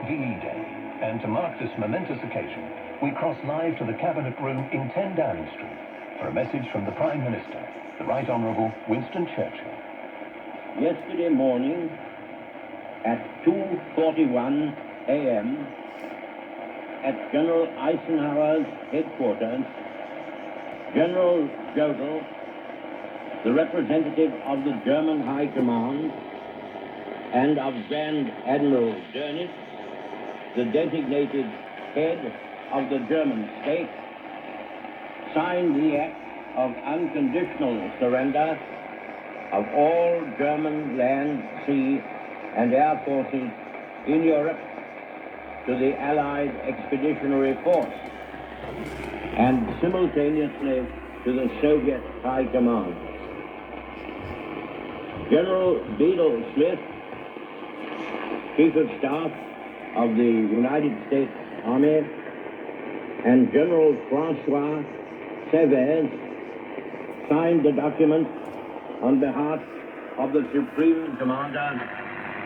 VE Day, and to mark this momentous occasion, we cross live to the Cabinet Room in 10 Downing Street for a message from the Prime Minister, the Right Honourable Winston Churchill. Yesterday morning at 2:41 a.m. at General Eisenhower's headquarters, General Jodl, the representative of the German High Command, and of Grand Admiral Dönitz, the designated head of the German state, signed the act of unconditional surrender of all German land, sea, and air forces in Europe to the Allied Expeditionary Force and simultaneously to the Soviet High Command. General Bedell Smith, Chief of Staff of the United States Army, and General Francois Chavez signed the document on behalf of the Supreme Commander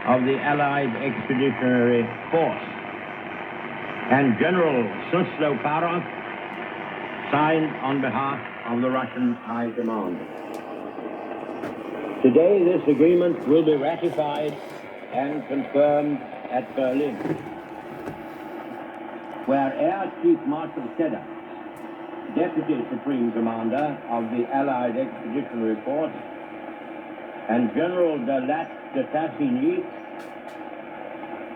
of the Allied Expeditionary Force, and General Susloparov signed on behalf of the Russian High Command. Today, this agreement will be ratified and confirmed at Berlin, where Air Chief Marshal Seddon, Deputy Supreme Commander of the Allied Expeditionary Force, and General de Tassigny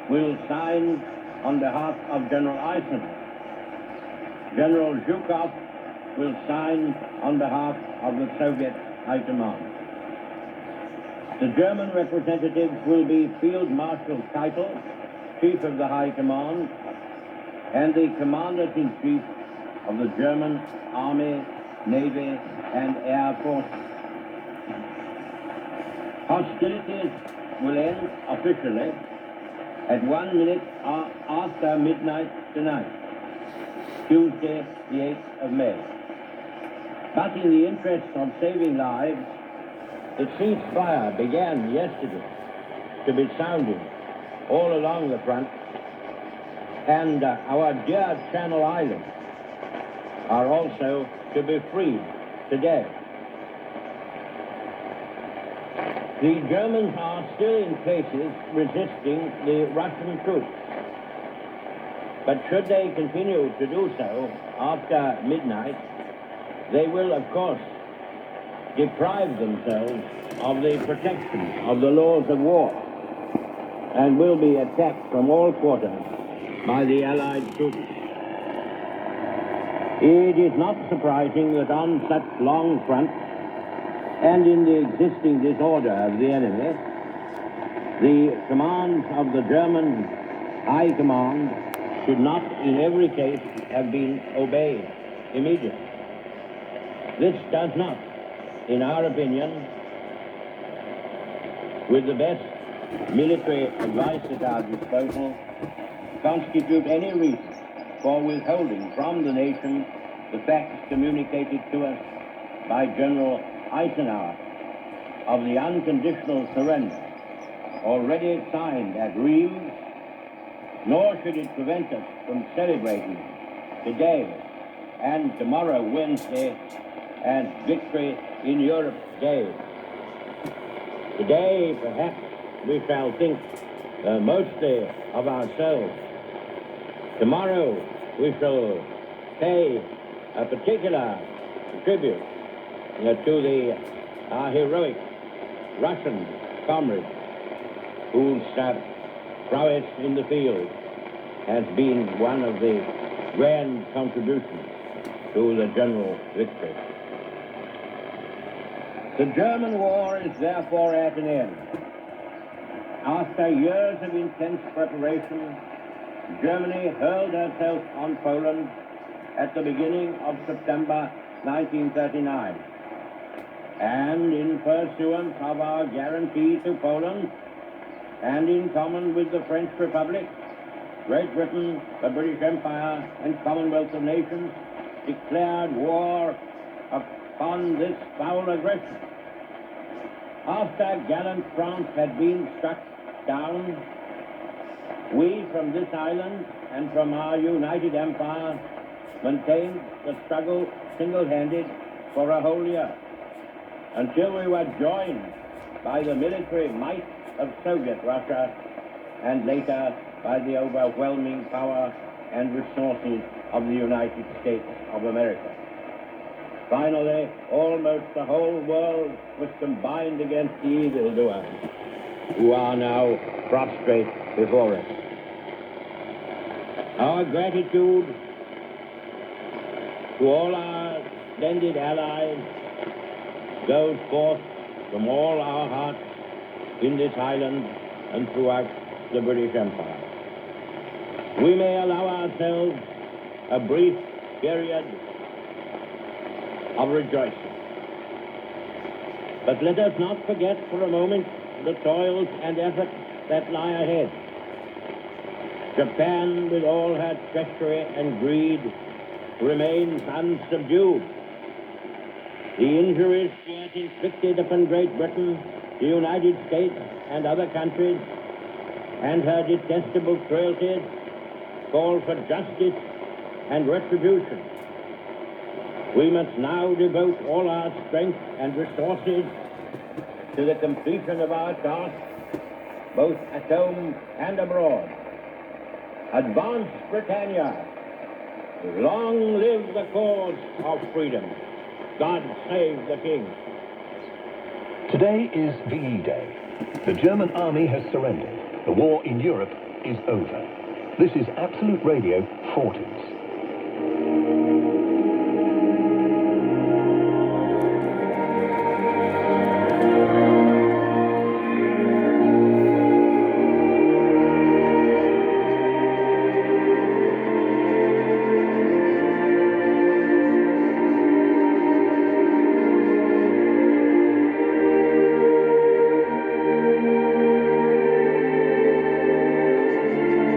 will sign on behalf of General Eisenhower. General Zhukov will sign on behalf of the Soviet High Command. The German representatives will be Field Marshal Keitel, Chief of the High Command, and the Commanders-in-Chief of the German Army, Navy, and Air Forces. Hostilities will end officially at 1 minute after midnight tonight, Tuesday, the 8th of May. But in the interest of saving lives, the ceasefire began yesterday to be sounded all along the front, and our dear Channel Islands are also to be freed today. The Germans are still in places resisting the Russian troops, but should they continue to do so after midnight, they will, of course, deprive themselves of the protection of the laws of war and will be attacked from all quarters by the Allied troops. It is not surprising that on such long front and in the existing disorder of the enemy, the commands of the German High Command should not in every case have been obeyed immediately. This does not, in our opinion, with the best military advice at our disposal, constitute any reason for withholding from the nation the facts communicated to us by General Eisenhower of the unconditional surrender already signed at Rheims, nor should it prevent us from celebrating today and tomorrow, Wednesday, as Victory in Europe Day. Today, perhaps, we shall think mostly of ourselves. Tomorrow, we shall pay a particular tribute to our heroic Russian comrades whose prowess in the field has been one of the grand contributions to the general victory. The German war is therefore at an end. After years of intense preparation, Germany hurled herself on Poland at the beginning of September 1939. And in pursuance of our guarantee to Poland, and in common with the French Republic, Great Britain, the British Empire, and Commonwealth of Nations declared war upon this foul aggression. After gallant France had been struck down, we from this island and from our united empire maintained the struggle single-handed for a whole year, until we were joined by the military might of Soviet Russia and later by the overwhelming power and resources of the United States of America. Finally, almost the whole world was combined against the evildoers, who are now prostrate before us. Our gratitude to all our splendid allies goes forth from all our hearts in this island and throughout the British Empire. We may allow ourselves a brief period of rejoicing. But let us not forget for a moment the toils and efforts that lie ahead. Japan, with all her treachery and greed, remains unsubdued. The injuries she has inflicted upon Great Britain, the United States, and other countries, and her detestable cruelties call for justice and retribution. We must now devote all our strength and resources to the completion of our task, both at home and abroad. Advance, Britannia! Long live the cause of freedom! God save the King! Today is VE Day. The German army has surrendered. The war in Europe is over. This is Absolute Radio 40s.